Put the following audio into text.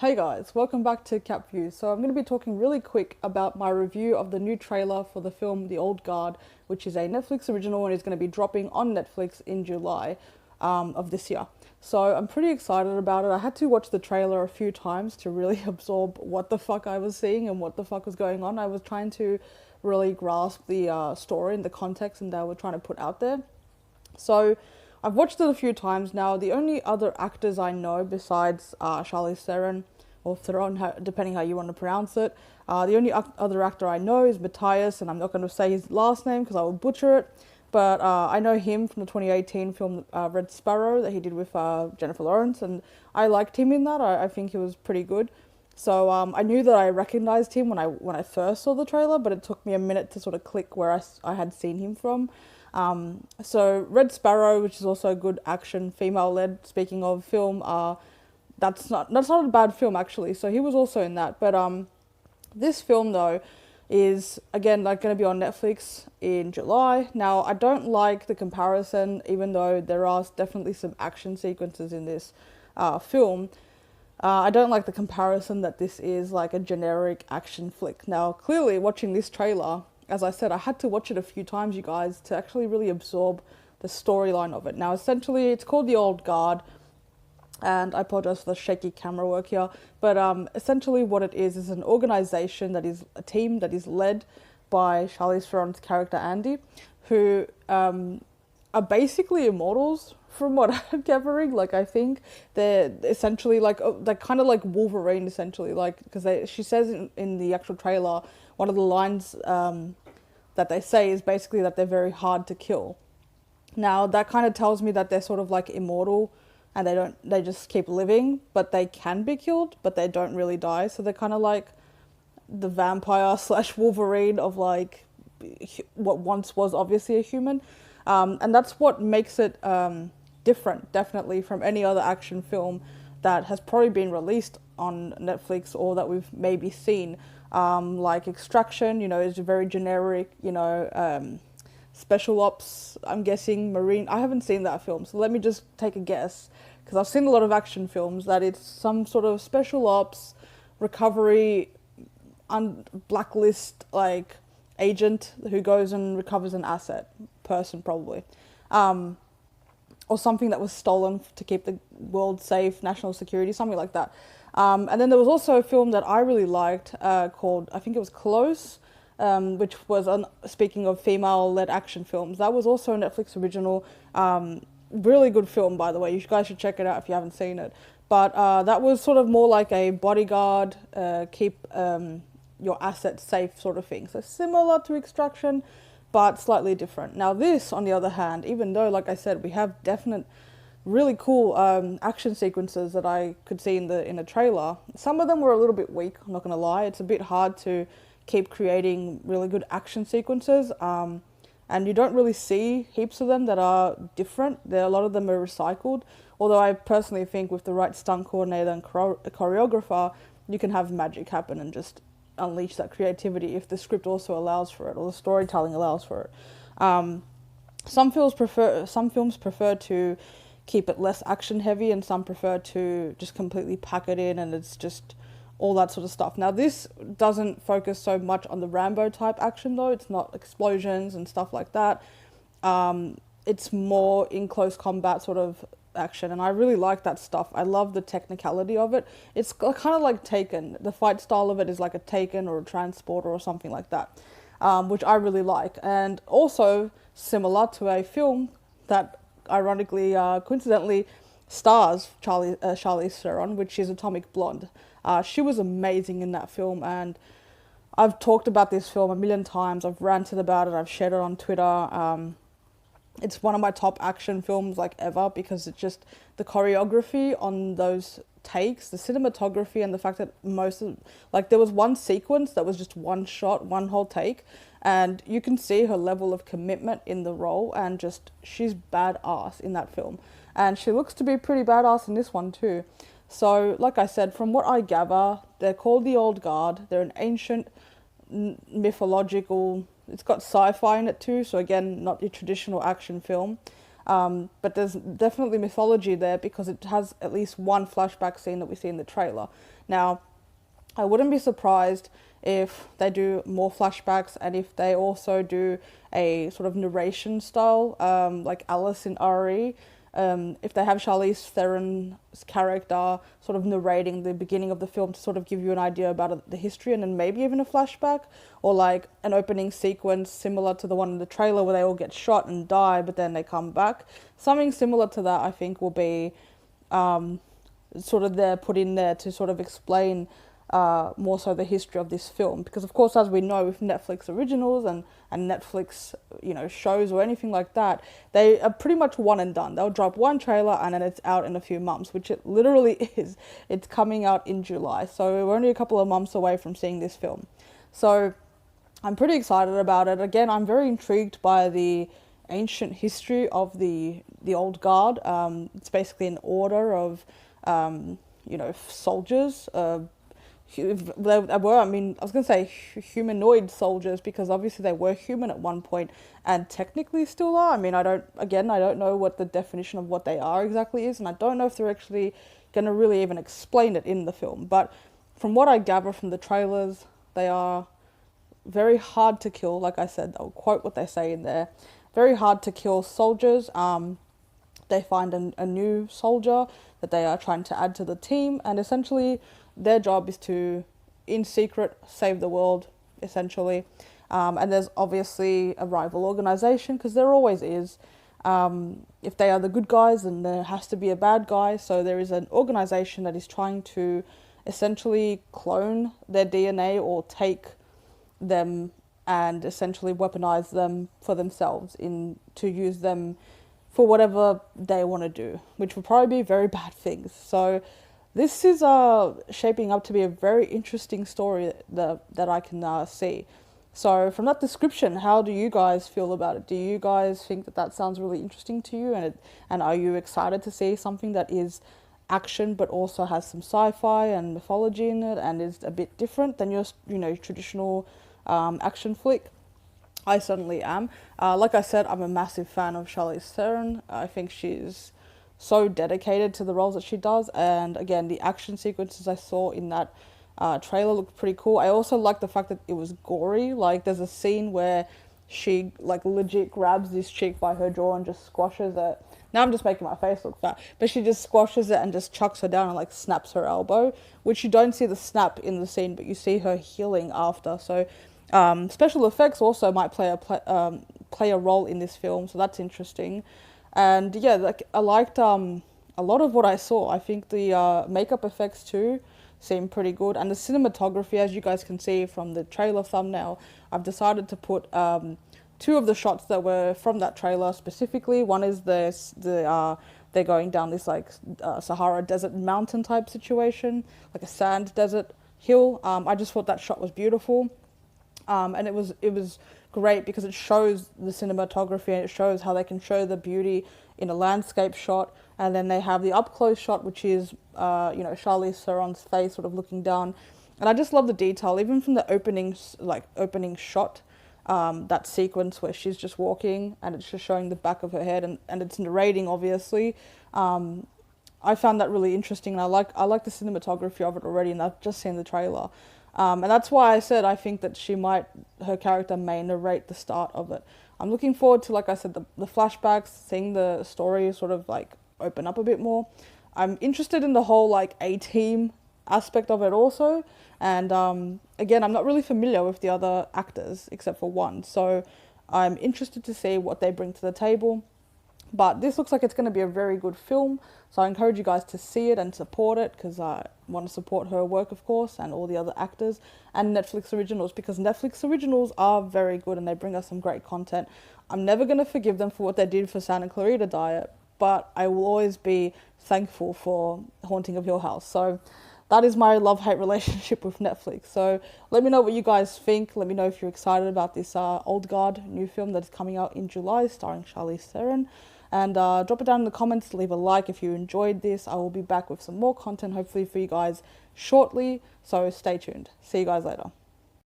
Hey guys, welcome back to Cap View. So I'm going to be talking really quick about my review of the new trailer for the film The Old Guard, which is a Netflix original and is going to be dropping on Netflix in July of this year. So I'm pretty excited about it. I had to watch the trailer a few times to really absorb what the fuck I was seeing and what the fuck was going on. I was trying to really grasp the story and the context and they were trying to put out there. So I've watched it a few times now. The only other actors I know besides Charlize Theron, or Theron, depending how you want to pronounce it, the only other actor I know is Matthias, and I'm not going to say his last name because I will butcher it. But I know him from the 2018 film Red Sparrow that he did with Jennifer Lawrence, and I liked him in that. I think he was pretty good. So I knew that I recognized him when I first saw the trailer, but it took me a minute to sort of click where I had seen him from. So Red Sparrow, which is also a good action female-led. Speaking of film, that's not a bad film actually. So he was also in that. But this film though is again like going to be on Netflix in July. Now I don't like the comparison, even though there are definitely some action sequences in this film. I don't like the comparison that this is like a generic action flick. Now, clearly, watching this trailer, as I said, I had to watch it a few times, you guys, to actually really absorb the storyline of it. Now, essentially, it's called The Old Guard, and I apologize for the shaky camera work here, but essentially what it is an organization that is a team that is led by Charlize Theron's character Andy, who are basically immortals from what I'm gathering. Like, I think they're essentially like, they're kind of like Wolverine, essentially, like, because she says in the actual trailer, one of the lines that they say is basically that they're very hard to kill. Now, that kind of tells me that they're sort of like immortal and they just keep living, but they can be killed, but they don't really die. So they're kind of like the vampire slash Wolverine of like what once was obviously a human. And that's what makes it different, definitely, from any other action film that has probably been released on Netflix or that we've maybe seen. Like Extraction, is very generic, Special Ops, I'm guessing, Marine. I haven't seen that film, so let me just take a guess, because I've seen a lot of action films that it's some sort of Special Ops, recovery, blacklist, like, agent who goes and recovers an asset, person probably. Or something that was stolen to keep the world safe, national security, something like that. And then there was also a film that I really liked called, I think it was Close, which was, speaking of female-led action films, that was also a Netflix original. Really good film, by the way. You guys should check it out if you haven't seen it. But that was sort of more like a bodyguard, keep your assets safe sort of thing. So similar to Extraction, but slightly different. Now this, on the other hand, even though, like I said, we have definite really cool action sequences that I could see in the trailer, some of them were a little bit weak, I'm not going to lie. It's a bit hard to keep creating really good action sequences, and you don't really see heaps of them that are different. A lot of them are recycled, although I personally think with the right stunt coordinator and choreographer, you can have magic happen and just unleash that creativity if the script also allows for it or the storytelling allows for it. Some films prefer to keep it less action heavy, and some prefer to just completely pack it in and it's just all that sort of stuff. Now this doesn't focus so much on the Rambo type action though. It's not explosions and stuff like that. It's more in close combat sort of action, and I really like that stuff. I love the technicality of it. It's kind of like Taken. The fight style of it is like a Taken or a Transporter or something like that, which I really like. And also similar to a film that ironically, coincidentally, stars Charlize Theron, which is Atomic Blonde. She was amazing in that film, and I've talked about this film a million times. I've ranted about it. I've shared it on Twitter. It's one of my top action films like ever, because it's just the choreography on those takes, the cinematography, and the fact that there was one sequence that was just one shot, one whole take, and you can see her level of commitment in the role, and just she's badass in that film, and she looks to be pretty badass in this one too. So like I said, from what I gather, they're called the Old Guard. They're an ancient mythological, it's got sci-fi in it too, so again, not your traditional action film. But there's definitely mythology there because it has at least one flashback scene that we see in the trailer. Now, I wouldn't be surprised if they do more flashbacks and if they also do a sort of narration style, like Alice in RE. If they have Charlize Theron's character sort of narrating the beginning of the film to sort of give you an idea about the history, and then maybe even a flashback, or like an opening sequence similar to the one in the trailer where they all get shot and die but then they come back. Something similar to that I think will be sort of there, put in there to sort of explain more so the history of this film, because of course, as we know, with Netflix originals and Netflix, you know, shows or anything like that, they are pretty much one and done. They'll drop one trailer and then it's out in a few months, which it literally is. It's coming out in July, so we're only a couple of months away from seeing this film. So I'm pretty excited about it. Again, I'm very intrigued by the ancient history of the old guard. It's basically an order of you know, soldiers. They were, I mean, I was going to say humanoid soldiers because obviously they were human at one point and technically still are. I mean, I don't know what the definition of what they are exactly is, and I don't know if they're actually going to really even explain it in the film. But from what I gather from the trailers, they are very hard to kill. Like I said, I'll quote what they say in there. Very hard to kill soldiers. They find a new soldier that they are trying to add to the team, and essentially their job is to, in secret, save the world, essentially. And there's obviously a rival organization, because there always is. If they are the good guys, then there has to be a bad guy. So there is an organization that is trying to essentially clone their DNA or take them and essentially weaponize them for themselves, to use them for whatever they want to do, which will probably be very bad things. So this is shaping up to be a very interesting story that I can see. So from that description, how do you guys feel about it? Do you guys think that sounds really interesting to you? And are you excited to see something that is action but also has some sci-fi and mythology in it and is a bit different than your, you know, traditional action flick? I certainly am. Like I said, I'm a massive fan of Charlize Theron. I think she's so dedicated to the roles that she does, and again, the action sequences I saw in that trailer looked pretty cool. I also like the fact that it was gory. Like, there's a scene where she like legit grabs this chick by her jaw and just squashes it. Now I'm just making my face look fat, but she just squashes it and just chucks her down and like snaps her elbow, which you don't see the snap in the scene, but you see her healing after. So special effects also might play a role in this film, so that's interesting. And yeah, like I liked a lot of what I saw. I think the makeup effects too seem pretty good, and the cinematography, as you guys can see from the trailer thumbnail, I've decided to put two of the shots that were from that trailer specifically. One is they're going down this like Sahara Desert mountain type situation, like a sand desert hill. I just thought that shot was beautiful, and it was great because it shows the cinematography and it shows how they can show the beauty in a landscape shot. And then they have the up close shot, which is you know, Charlize Theron's face sort of looking down. And I just love the detail, even from the opening shot, that sequence where she's just walking and it's just showing the back of her head and it's narrating, obviously. I found that really interesting, and I like the cinematography of it already, and I've just seen the trailer. And that's why I said I think that her character may narrate the start of it. I'm looking forward to, like I said, the flashbacks, seeing the story sort of like open up a bit more. I'm interested in the whole like A-team aspect of it also. And again, I'm not really familiar with the other actors except for one. So I'm interested to see what they bring to the table. But this looks like it's going to be a very good film. So I encourage you guys to see it and support it, because I want to support her work, of course, and all the other actors and Netflix originals, because Netflix originals are very good and they bring us some great content. I'm never going to forgive them for what they did for Santa Clarita Diet, but I will always be thankful for Haunting of Hill House. So that is my love-hate relationship with Netflix. So let me know what you guys think. Let me know if you're excited about this Old Guard new film that is coming out in July, starring Charlize Theron. And drop it down in the comments, leave a like if you enjoyed this. I will be back with some more content, hopefully for you guys shortly. So stay tuned. See you guys later.